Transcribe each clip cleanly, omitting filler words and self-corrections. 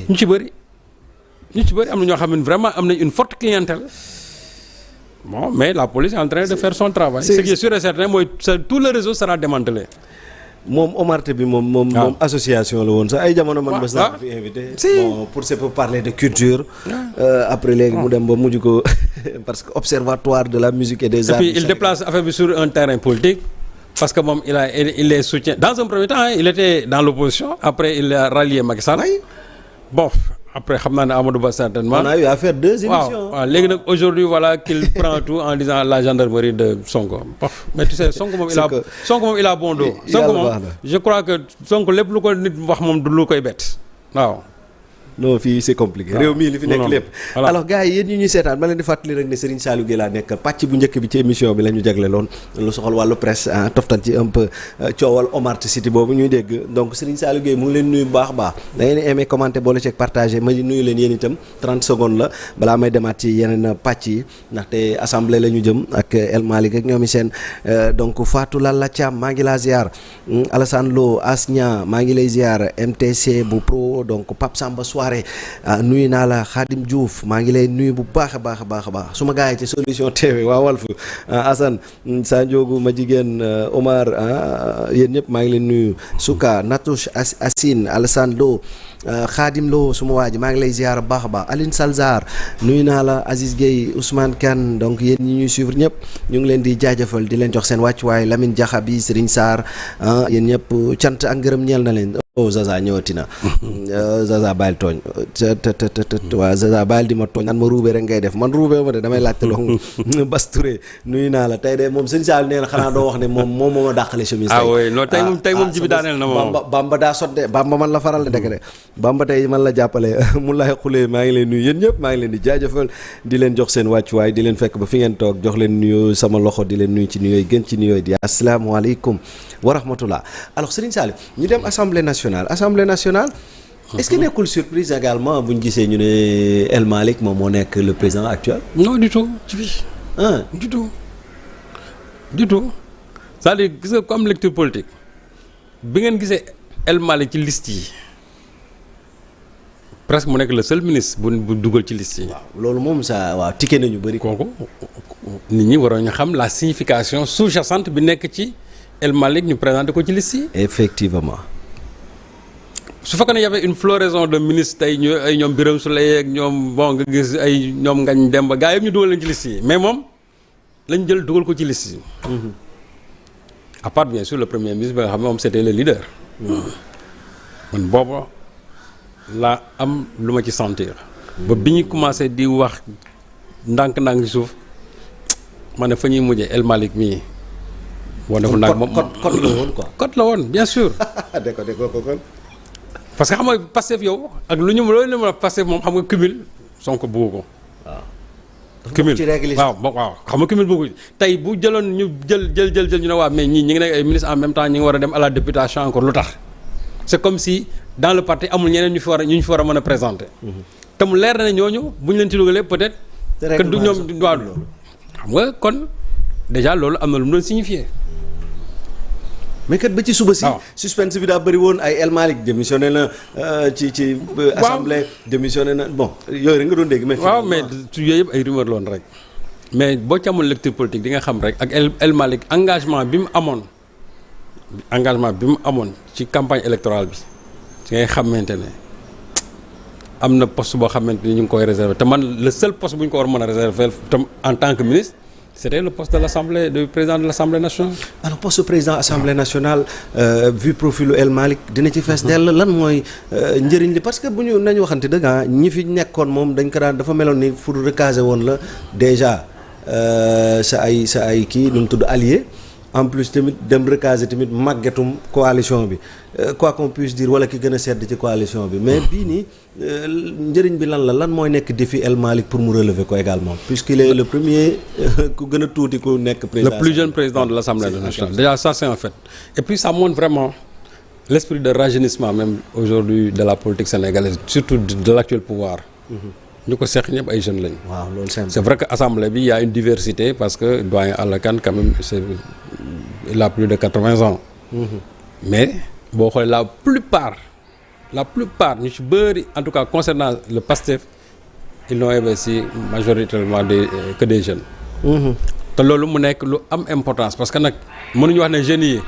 ñu ci bëri am na ñoo xam ne vraiment am nañ une forte clientèle. Bon, mais la police est en train de faire son travail. Ce qui est sûr et certain mooy tout le réseau sera démantelé. moom Omarte bi moom association la woon sax ay jamono man mas naa ko fi invité. bon pour parler de culture. après léegi mu dem ba mujj ko parce que observatoire de la musique et des arts. Et puis il déplace affaire bi sur un terrain politique. Parce que moom il les soutient dans un premier temps il était dans l'opposition après il a rallié Macky Sall. Bon. Après xam naa ne Amadou Ba certainement. On a eu à faire 2 émissions. waaw léegi nag aujourd'hui voilà qu'il prend tout en disant la gendarmerie de Sonko. mais tu sais Sonko moom il a bon dos. Sonko moom je crois que Sonko lépp lu ko nit wax moom du lu koy bett waaw. non fii c'est compliqué réew mii li fi nekk lépp. alors gars yi yéen ñi ñuy seetaan ma leen di fàttali rek ne Serigne Saliou Gueye laa nekk pàcc bu njëkk bi ci émission bi la ñu jagleeloon lu soxal wàllu presse toftal ci un peu coowal Omart City boobu ñuy dégg donc Serigne Saliou Gueye mu ngi leen nuyu bu baax a baax da ngeen di aimé commenté boole ceeg partagé ma nuyu leen yéen itam 30 secondes la balaa may demaat ci yeneen pàcc yi ndaxte assemblée la ñu jëm ak El Malick ak ñoom i seen donc Fatou Lalla Thiam maa ngi laa ziar Alassane Lo Asnia maa ngi lay ziar MTC bu pro donc Pape Samba nuyu naa la Khadim Diouf maa ngi lay nuyu bu baax a baax suma gars yi ci solution TV waa Walf Assane Sanjoogu ma jigéen Omar yéen ñëpp maa ngi leen nuyu Souka Natouche Assine Alassane Lo Khadim Lo suma waa ji maa ngi lay ziar bu baax a baax Aline Salzar nuyu naa la Aziz Gueye Ousmane Kane donc yéen ñi ñuy suivre ñëpp ñu ngi leen di jaajëfal di leen jox seen wàccuwaay Lamine Diakhabi Serigne Sarr yéen ñëpp cant ak ngërëm ñeel na leen. Zaza ñëwati na Zaza bàyyil tooñ waaw Zaza bàyyil di ma tooñ naan ma ruube rek ngay def man ruube ma de damay laajte loxo Bas Touré nuyu naa la tey de moom sëñ Sall nee na xanaa doo wax ne moom moo ma dàqale chemise oui non tey moom jibi daaneel na moom Bamba daa sot de Bamba man la faral de dëgg de Bamba tey man la jàppale mu lay xulee maa ngi leen nuyu yéen ñëpp maa ngi leen di jaajëfal di leen jox seen wàccuwaay di leen fekk ba fi ngeen toog jox leen nuyoo sama loxo di leen nuyu ci nuyooy gën ci nuyooy di asalaamaaleykum wa rahmatullah alors Serigne Sall ñu dem assemblée nationale est-ce que nekkul surprise également bu ñu gisee ñu ne El Malick moom moo nekk le président actuel. non du tout du tout c'est-à-dire gis nga comme lecture politique bi ngeen gisee El Malick ci liste yi presque mu nekk le seul ministre bu dugal ci liste yi. waaw loolu moom ça waaw ticket nañu bëri. kooku nit ñi waroon ñu xam la signification sous-jacente bi nekk ci El Malick ñu présenté ko ci liste yi. effectivement. su fekkee ne y avait une floraison de ministres tey ñu ay ñoom Birame Souleye ak ñoom bon nga gis ay ñoom Ngagne Demba gars yëpp ñu dugal leen ci liste yi mais moom lañ jël dugal ko ci liste yi. à part bien sûr le premier ministre ba nga xam ne moom c'était le leader. man booba laa am lu ma ci sentir. ba bi ñu commencé di wax ndànk-ndànk ci suuf ma ne fa ñuy mujjee El Malick mii. boo deful ndànk moom code la woon quoi. code la woon bien sûr. d'accord kon. parce que xam nga Pastef yow ak loolu la ma Pastef moom xam nga cumul Sonko bëggu ko. waaw. cumul waaw xam nga cumul bëggu tey bu jëloon ñu jël ñu ne waa mais ñii ñi ngi nekk ay ministres en même temps ñi ngi war a dem à la députation encore lu tax. c'est comme si dans le parti amul ñeneen ñu fi war a mën a présenter. te mu leer na ne ñooñu bu ñu leen ci dugalee peut-être. que du ñoom du waaw loolu. xam nga kon déjà loolu am na lu mu doon signifier. mais kat ba ci suba si. suspense bi daa bëri woon ay El Malick démissionné na ci assemblée démissionné na bon yooyu rek nga doon dégg. mais mais yooyu yëpp ay rumeur loon rek. mais boo ci amul lecture politique di nga xam rek ak El Malick engagement bi mu amoon ci campagne électorale bi ci ngay xamante ne am na poste boo xamante ni ñu ngi koy réserver te man le seul poste bu ñu ko war a mën a réserver tam en tant que ministre. C'était le poste de l'Assemblée, du président de l'Assemblée nationale. Alors poste président Assemblée nationale vu profilu El Malick dina ci fees dell lan mooy njëriñ li parce que bu ñu nañu waxante dëgg ñi fi nekkoon moom dañ ko daan dafa meloon ni pour recaser woon la déjà sa ay kii nu mu tudd allié en plus tamit dem recaser tamit màggetum coalition bi quoi qu'on puisse dire wala ki gën a sedd ci coalition bi mais bii nii njëriñ bi lan mooy nekk défi El Malick pour mu relever ko également puisqu'il est le premier ku gën a tuuti ku nekk président. Le plus jeune président de l'Assemblée nationale. Déjà ça c'est un fait. Et puis ça montre vraiment l'esprit de rajeunissement même aujourd'hui de la politique sénégalaise surtout de l'actuel pouvoir. ñu ko seq ñëpp ay jeunes lañu. waaw loolu c'est vrai que assemblée bi y a une diversité parce que doyen Alla Kane quand même il a plus de 80 ans. Mais boo xoolee la plupart la plupart ñu ci bëri en tout cas concernant le PASTEF ils n'ont investi majoritairement que des jeunes. te loolu mu nekk lu am importance parce que nag mënuñu wax ne jeunes yi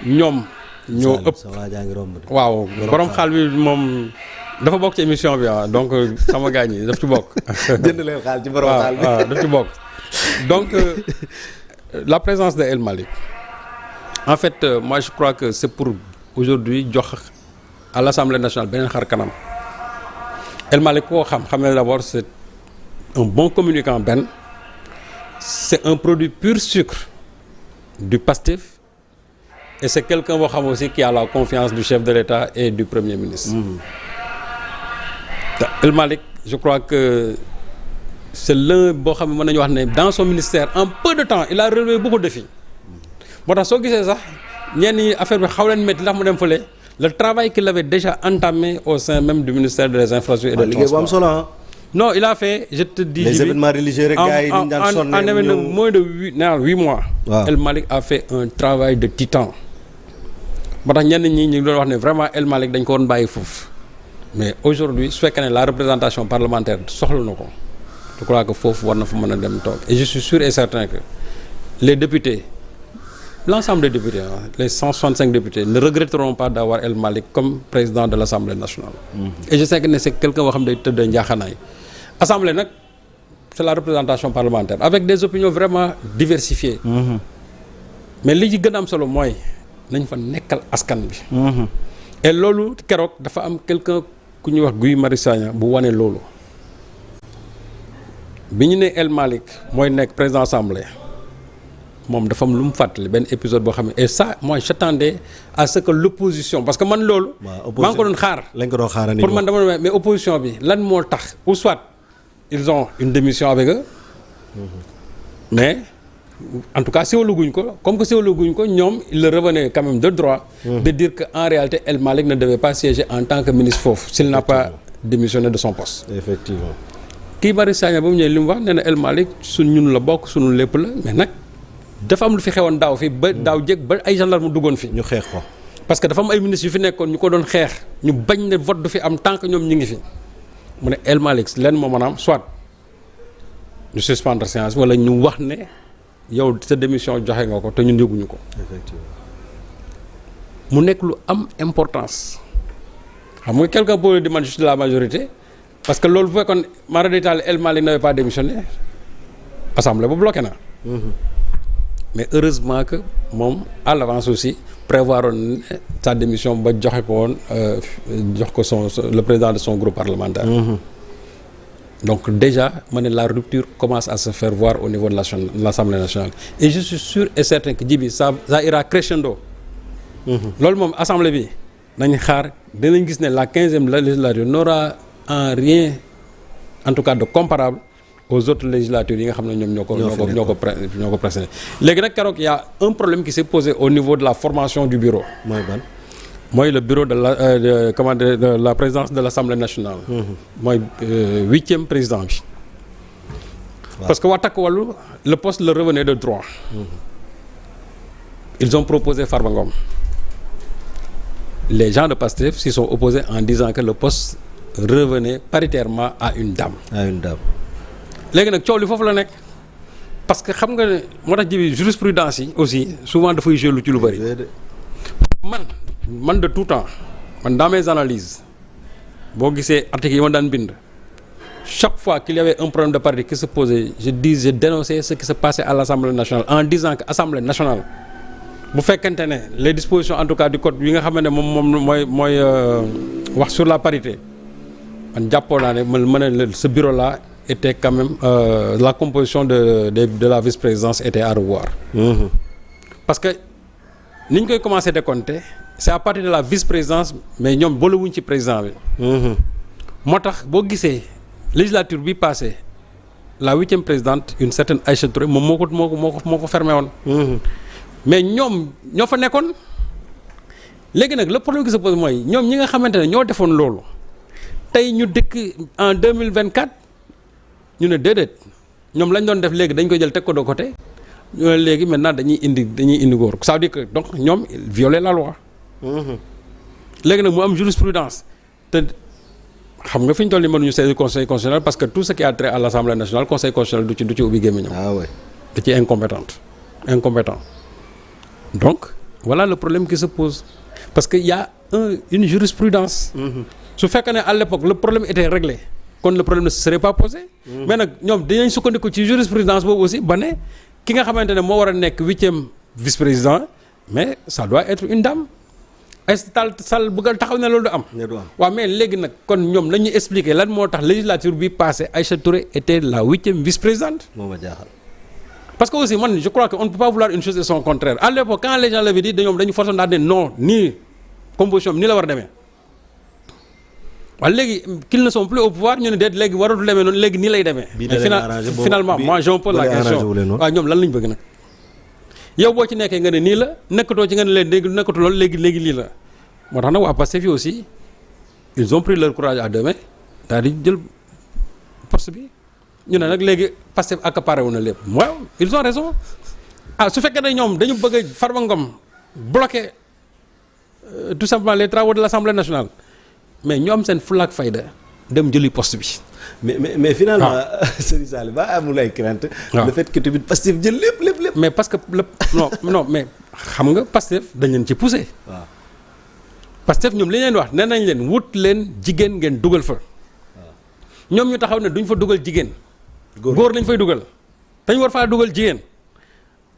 ñoom. ñoo ëpp waaw borom xaal bi moom dafa bokk ci émission bi donc sama gars ñi daf ci bokk. jënd leen xaal ci borom xaal bi waaw daf ci bokk donc la présence de El Malick en fait moi je crois que c'est pour aujourd'hui jox à l'Assemblée nationale beneen xar kanam El Malick koo xam ne d'abord c'est un bon communicant c'est un produit pur sucre du PASTEF. Et c'est quelqu'un boo xam aussi qui a la confiance du chef de l'État et du Premier ministre. El Malick je crois que c'est l'un boo xam ne mën nañu wax ne dans son ministère en peu de temps il a relevé beaucoup de défis. moo tax soo gisee sax ñenn ñi affaire bi xaw leen métti ndax mu dem fële le travail qu'il avait déjà entamé au sein même du ministère des infrastructures et des transports. liggéey bu am solo non il a fait je te dis. les événements religieux rek gars yi ñu daan sonn en moins de 8 mois. waaw El Malick a fait un travail de titan. moo tax ñenn ñi ñu ngi doon wax ne vraiment El Malick dañ ko woon bàyyi foofu mais aujourd'hui su fekkee ne la représentation parlementaire soxla na ko je crois que foofu war na fa mën a dem toog et je suis sûr et certain que les députés l'ensemble des députés les 165 députés ne regretteront pas d'avoir El Malick comme président de l'Assemblée nationale. Et je sais que ne c'est quelqu'un boo xam ne day tëdd njaaxanaay assemblée nag c'est la représentation parlementaire avec des opinions vraiment diversifiées. mais li ci gën a am solo mooy nañ fa nekkal askan bi. et loolu keroog dafa am quelqu'un ku ñuy wax Guy Marius Sagna bu wane loolu bi ñu ne El Malick mooy nekk président assemblée moom dafa am lu mu fàttali benn épisode boo xam ne et ça moi j'attendais à ce que l'opposition parce que man loolu. maa ngi ko doon xaar. lañ ko doon xaarandi pour man dama mais opposition bi lan moo tax ou soit ils ont une démission avec eux. mais en tout cas siwalaguñ ko comme que siwalaguñ ko ñoom il leur revenait quand même de droit. de dire que en réalité El Malick ne devait pas siéger en tant que ministre foofu s'il n'a pas démissionné de son poste. effectivement. Guy Marius Sagna ba mu ñëwee li mu wax nee na El Malick suñ ñun la bokk suñu lépp la mais nag dafa am lu fi xewoon daaw fi ba daaw jég ba ay gendarme duggoon fi. ñu xeex ko. parce que dafa am ay ministres yu fi nekkoon ñu ko doon xeex ñu bañ ne vote du fi am tant que ñoom ñu ngi fi mu ne El Malick leen moo maanaam soit ñu suspendre séance wala ñu wax ne yow sa démission joxe nga ko te ñun yëguñu ko. effectivement. mu nekk lu am importance xam nga quelqu'un peut dire man je suis de la majorité parce que loolu bu fekkoon mara détaillé El Malick n'avait pas démissionné assemblée bu bloqué na. mais heureusement que moom à l'avance aussi prévoir woon sa démission ba joxe ko woon jox ko le président de son groupe parlementaire. donc déjà ma ne la rupture commence à se faire voir au niveau de l'Assemblée nationale et je suis sûr et certain que Djibi ça ira crescendo. loolu moom assemblée bi nañ xaar dinañ gis ne la 15e législature n'aura en rien en tout cas de comparable aux autres législatures yi nga xam ne ñoom ñoo ko précédé léegi nag keroog y a un problème qui s'est posé au niveau de la formation du bureau. mooy ban. mooy le bureau de la présidence de l'Assemblée nationale. mooy 8e président bi. parce que waa Takku Wallu le poste leur revenait de droit. ils ont proposé Farba Ngom. les gens de PASTEF s'y sont opposés en disant que le poste revenait paritairement à une dame. léegi nag coow li foofu la nekk parce que xam nga ne moo tax jibi jurisprudence yi aussi souvent dafay jouer lu ci lu bari. man de tout temps man dans mes analyses boo gisee articles yi ma daan bind chaque fois qu'il y avait un problème de parité qui se posait je dénonçais ce qui se passait à l'Assemblée nationale en disant que Assemblée nationale bu fekkente ne les dispositions en tout cas du code yi nga xam ne moom mooy wax sur la parité man jàppoo naa ne mën na ce bureau là était quand même la composition de la vice-présidence était à revoir. parce que ni ñu koy commencer décompter c'est à partir de la vice-présidence mais ñoom boolewuñ ci président bi. moo tax boo gisee législature bi passée la 8e présidente une certaine Aïcha Touré moom moo ko fermé woon. mais ñoom ñoo fa nekkoon léegi nag le problème qui se pose mooy ñoom ñi nga xamante ne ñoo defoon loolu tey ñu dëkk en 2024 ñu ne déedéet ñoom lañ doon def léegi dañ koy jël teg ko de côté ñu ne léegi maintenant dañuy indi góor ça veut dire que donc ñoom violaient la loi. léegi nag mu am jurisprudence te xam nga fi ñu toll nii mënuñu saisir conseil constitutionnel parce que tout ce qui a trait à l'Assemblée nationale conseil constitutionnel du ci ubbi gémmiñam. ah ouais. da ci incompétent donc voilà le problème qui se pose parce que y a une jurisprudence. su fekkee ne à l'époque le problème était réglé kon le problème ne se serait pas posé. mais nag ñoom dinañ sukkandiku ci jurisprudence boobu aussi ba ne ki nga xamante ne moo war a nekk 8e vice-président mais ça doit être une dame. Aïssata Tall Sall bëggal taxaw ne loolu du am. waaw mais léegi nag kon ñoom la ñuy expliquer lan moo tax législature bi passé Aïcha Touré était la 8e vice-présidente. moo ma jaaxal. parce que aussi man je crois que on ne peut pas vouloir une chose et son contraire à l'époque quand les gens l'avaient dit dañu forçoon daal ne non nii composition bi nii la war a demee waaye léegi qu'ils ne sont plus au pouvoir ñu ne déet léegi waratul demee noonu léegi nii lay demee. finalement moi je me pose la question waaw ñoom lan lañ bëgg nag. yow boo ci nekkee nga ne nii la nekkatoo ci nga ne leen léegi nekkatu loolu léegi lii la moo tax nag waa Pastef yi aussi ils ont pris leur courage à deux mains daal di jël poste bi ñu ne nag léegi Pastef accaparé wu na lépp waaw ils ont raison su fekkee ne ñoom dañu bëgg a Farba Ngom bloquer tout simplement les travaux de l'Assemblée nationale mais ñu am seen fulla ak fayda dem jëli poste bi. mais finalement Serigne Saliou ba amul ay crainte. le fait que tamit Pastef jël lépp. mais parce que non mais xam nga Pastef dañ leen ci poussé. waaw Pastef ñoom li leen wax nee nañ leen wut leen jigéen ngeen dugal fa. ñoom ñu taxaw ne duñ fa dugal jigéen. góor lañ fay dugal. dañ war faa dugal jigéen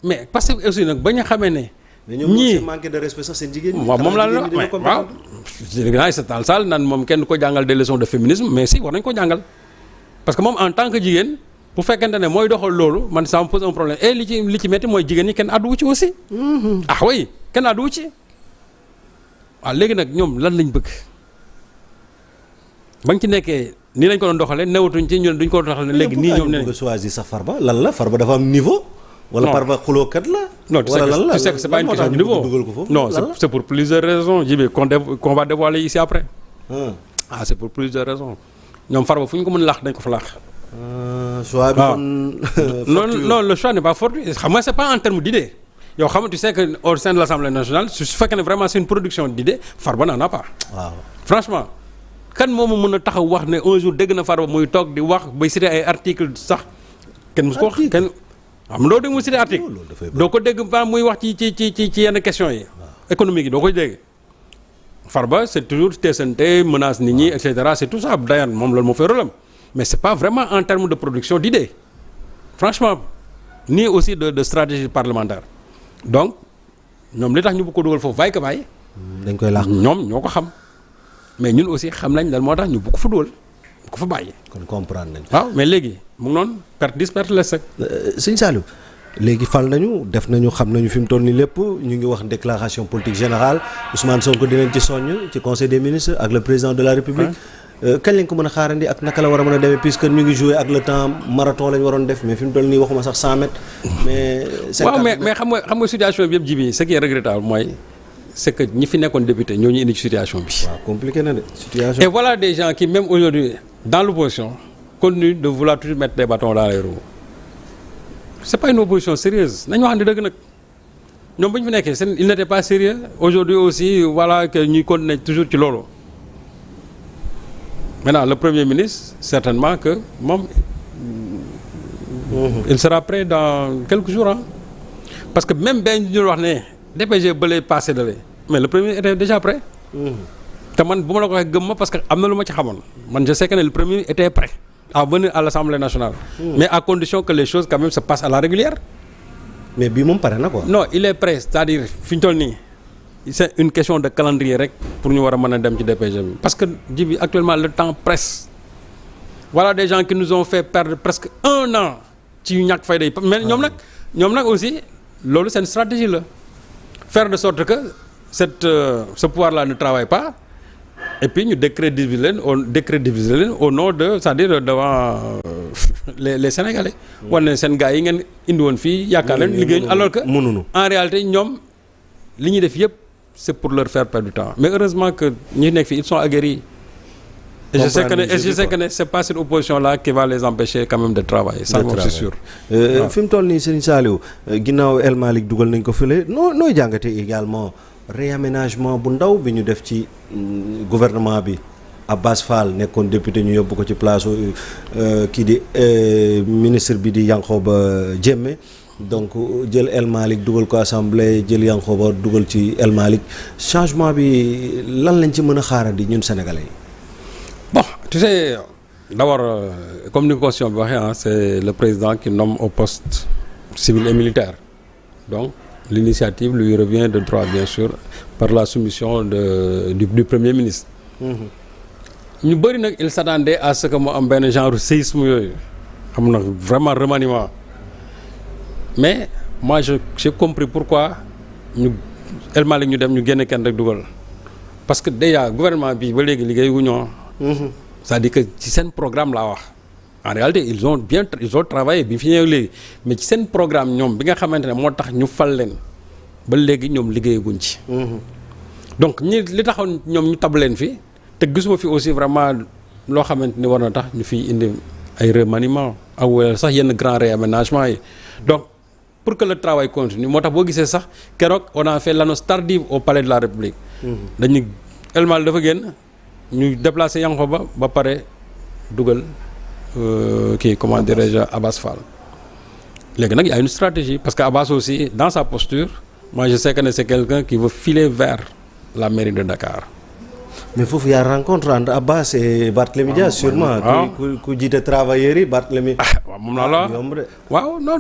mais Pastef aussi nag ba ñu xamee ne. ñii manque de respect sax seen jigéen ñi. waaw moom laa la wax waaw. dégg naa Aïssata Tall Sall naan moom kenn ko jàngal des leçons de féminisme mais si war nañ ko jàngal. parce que moom en tant que jigéen bu fekkente ne mooy doxal loolu man ça me pose un problème et li ci métti mooy jigéen ñi kenn àdduwu ci aussi. ah oui kenn àdduwu ci. waaw léegi nag ñoom lan lañ bëgg bañ ci nekkee nii lañ ko doon doxalee newatuñ ci ñun duñ ko doxalee léegi nii ñoom. nee choisir sax Farba lan la Farba dafa am niveau. wala Farba xulookat la. non tu sais que c'est pas une question de niveau non c'est pour plusieurs raisons Djibi qu'on va dévoiler ici après. C'est pour plusieurs raisons. ñoom Farba fu ñu ko mën laax dañ ko fa laax. choix bi non le choix n'est pas fortuit xam nga c'est pas en termes d'idée yow xam nga tu sais que au sein de l'Assemblée nationale su fekkee ne vraiment c'est une production d'idées Farba n'en a pas. waaw franchement kan moomu mën a taxaw wax ne un jour dégg na Farba muy toog di wax bay citer ay articles sax kenn musu ko wax kenn. am doo dégg mu citer article doo ko dégg ba muy wax ci yenn questions yi. économique yi doo koy dégg. Farba c'est toujours teesante menace nit ñi et cetera c'est tout ça d'ailleurs moom loolu moo fay rôle am mais c'est pas vraiment en termes de production d'idées franchement ni aussi de stratégie parlementaire donc ñoom li tax ñu bëgg ko dugal foofu vaille que vaille dañ koy laax ñoom ñoo ko xam mais ñun aussi xam nañ lan moo tax ñu bëgg ko fa dugal bu ko fa bàyyi. kon comprendre nañ. waaw mais léegi mu ngi noonu perte 10 perte les rek. Sëñ Saliou léegi fal nañu def nañu xam nañu fi mu toll nii lépp ñu ngi wax déclaration politique générale Ousmane Sonko dinañ ci soññ ci conseil des ministres ak le président de la république. kañ lañ ko mën a xaarandi ak naka la war a mën a demee puisque ñu ngi jouer ak le temps marathon lañ waroon def mais fi mu toll nii waxuma sax 100 mètres. mais waaw mais xam nga situation bi yëpp ji bi ce qui est regrettable mooy c'est que ñi fi nekkoon député ñoo ñu indi ci situation bi. waaw compliqué na de situation. et voilà des gens qui même aujourd'hui dans l'opposition continuent de vouloir toujours mettre des bâtons dans les roues. c'est pas une opposition sérieuse nañu wax ne dëgg nag ñoom bu ñu fi nekkee seen il n'était pas sérieux aujourd'hui aussi voilà que ñuy continuer toujours ci loolu maintenant le premier ministre certainement que moom il sera prêt dans quelques jours parce que même ben ñu wax ne DPG bële passé de mais le premier était déjà prêt te man bu ma la ko waxee gëm ma parce que am na lu ma ci xamoon man je sais que ne le premier était prêt à venir à l'Assemblée nationale. Mais à condition que les choses quand même se passent à la régulière. mais bii moom pare na quoi. non il est prêt c'est-à-dire fi ñu toll nii c'est une question de calendrier rek pour ñu war a mën a dem ci DPG bi parce que ji bi actuellement le temps presse voilà des gens qui nous ont fait perdre presque 1 an ci ñàkk fayda yi mais ñoom nag aussi loolu c'est une stratégie la faire de sorte que ce pouvoir-là ne travaille pas. Et puis ñu décrédibiliser leen au nom de c'est-à-dire devant les Sénégalais. wane seen gars yi ngeen indi woon fii yaakaar leen liggéeyuñu alors que en réalité ñoom li ñuy def yëpp c'est pour leur faire perdre du temps mais heureusement que ñi nekk fii ils sont aguerris. Et je sais que c'est pas cette opposition-là qui va les empêcher quand même de travailler. Ça moom c'est sûr. fi mu toll nii Serigne Saliou ginnaaw El Malick dugal nañ ko fële nooy jàngatee également réaménagement bu ndaw bi ñu def ci gouvernement bi Abbas Fall nekkoon député ñu yóbbu ko ci place kii di ministre bi di Yankhoba Diémé donc jël El Malick dugal ko assemblée jël Yankhoba dugal ci El Malick changement bi lan lañ ci mën a xaarandi ñun sénégalais yi. Bon, tu sais, d'abord, comme ni constitution bi waxee c'est le président qui nomme au poste civil et militaire. Donc, l'initiative lui revient de droit, bien sûr, par la soumission du Premier ministre. ñu bëri nag il s'attendait à ce que mu am benn genre séisme yooyu am na vraiment remaniement mais moi j'ai compris pourquoi ñu El Malick ñu dem ñu génne kenn rek dugal parce que déjà gouvernement bi ba léegi liggéey wu ñoo c'est-à-dire que ci seen programme laa wax en réalité ils ont travaillé bi fi ñëw léegi mais ci seen programme ñoom bi nga xamante ne moo tax ñu fal leen ba léegi ñoom liggéeyaguñ ci donc li taxoon ñoom ñu tab leen fi te gisuma fi aussi vraiment loo xamante ni war na tax ñu fiy indi ay remaniement ak wala sax yenn grand réaménagement yi donc pour que le travail continue moo tax boo gisee sax keroog on a fait l'annonce tardive au palais de la République dañu El Malick dafa génn ñu déplacé Yankhoba ba pare dugal kii comment dirais-je Abbas Fall léegi nag y a une stratégie parce que Abbas aussi dans sa posture moi je sais que c'est quelqu'un qui veut filer vers la mairie de Dakar. mais foofu yaa rencontre entre Abbas et Barthélémy Dias sûrement. ku jiite travailleurs yi Barthélémy. waaw moom laa la waaw non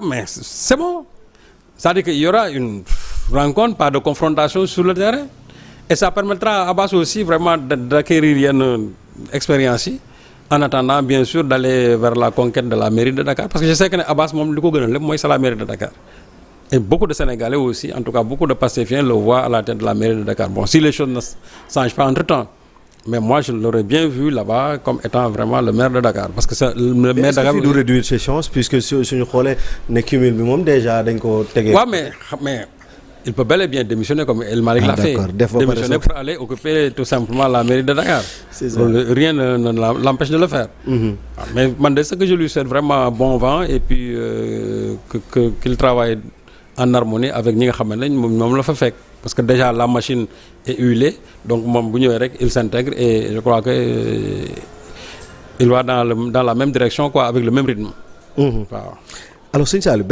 mais c'est bon c'est-à-dire que il y aura une rencontre pas de confrontation sur le terrain et ça permettra à Abbas aussi vraiment d'acquérir yenn expérience yi en attendant bien sûr d'aller vers la conquête de la mairie de Dakar parce que je sais que ne Abbas moom li ko gënal lépp mooy c'est la mairie de Dakar. Et beaucoup de Sénégalais aussi, en tout cas beaucoup de Pastéfiens le voient à la tête de la mairie de Dakar. Bon, si les choses ne changent pas entre-temps, mais moi je l'aurais bien vu là-bas comme étant vraiment le maire de Dakar. Parce que c'est le maire de Dakar... Mais est-ce qu'il doit réduire ses chances puisque suñu xoolee ne cumul bi moom déjà dañ ko tegee... Ouais, mais il peut bel et bien démissionner comme El Malick l'a fait. Démissionner pour aller occuper tout simplement la mairie de Dakar. C'est ça. Rien ne l'empêche de le faire. Mais man de ce que je lui souhaite vraiment bon vent et puis qu'il travaille en harmonie avec ñi nga xam ne moom la fa fekk parce que déjà la machine est huilée donc moom bu ñëwee rek il s'intègre et je crois que il va dans la même direction quoi avec le même rythme. waaw alors sëñ Saliou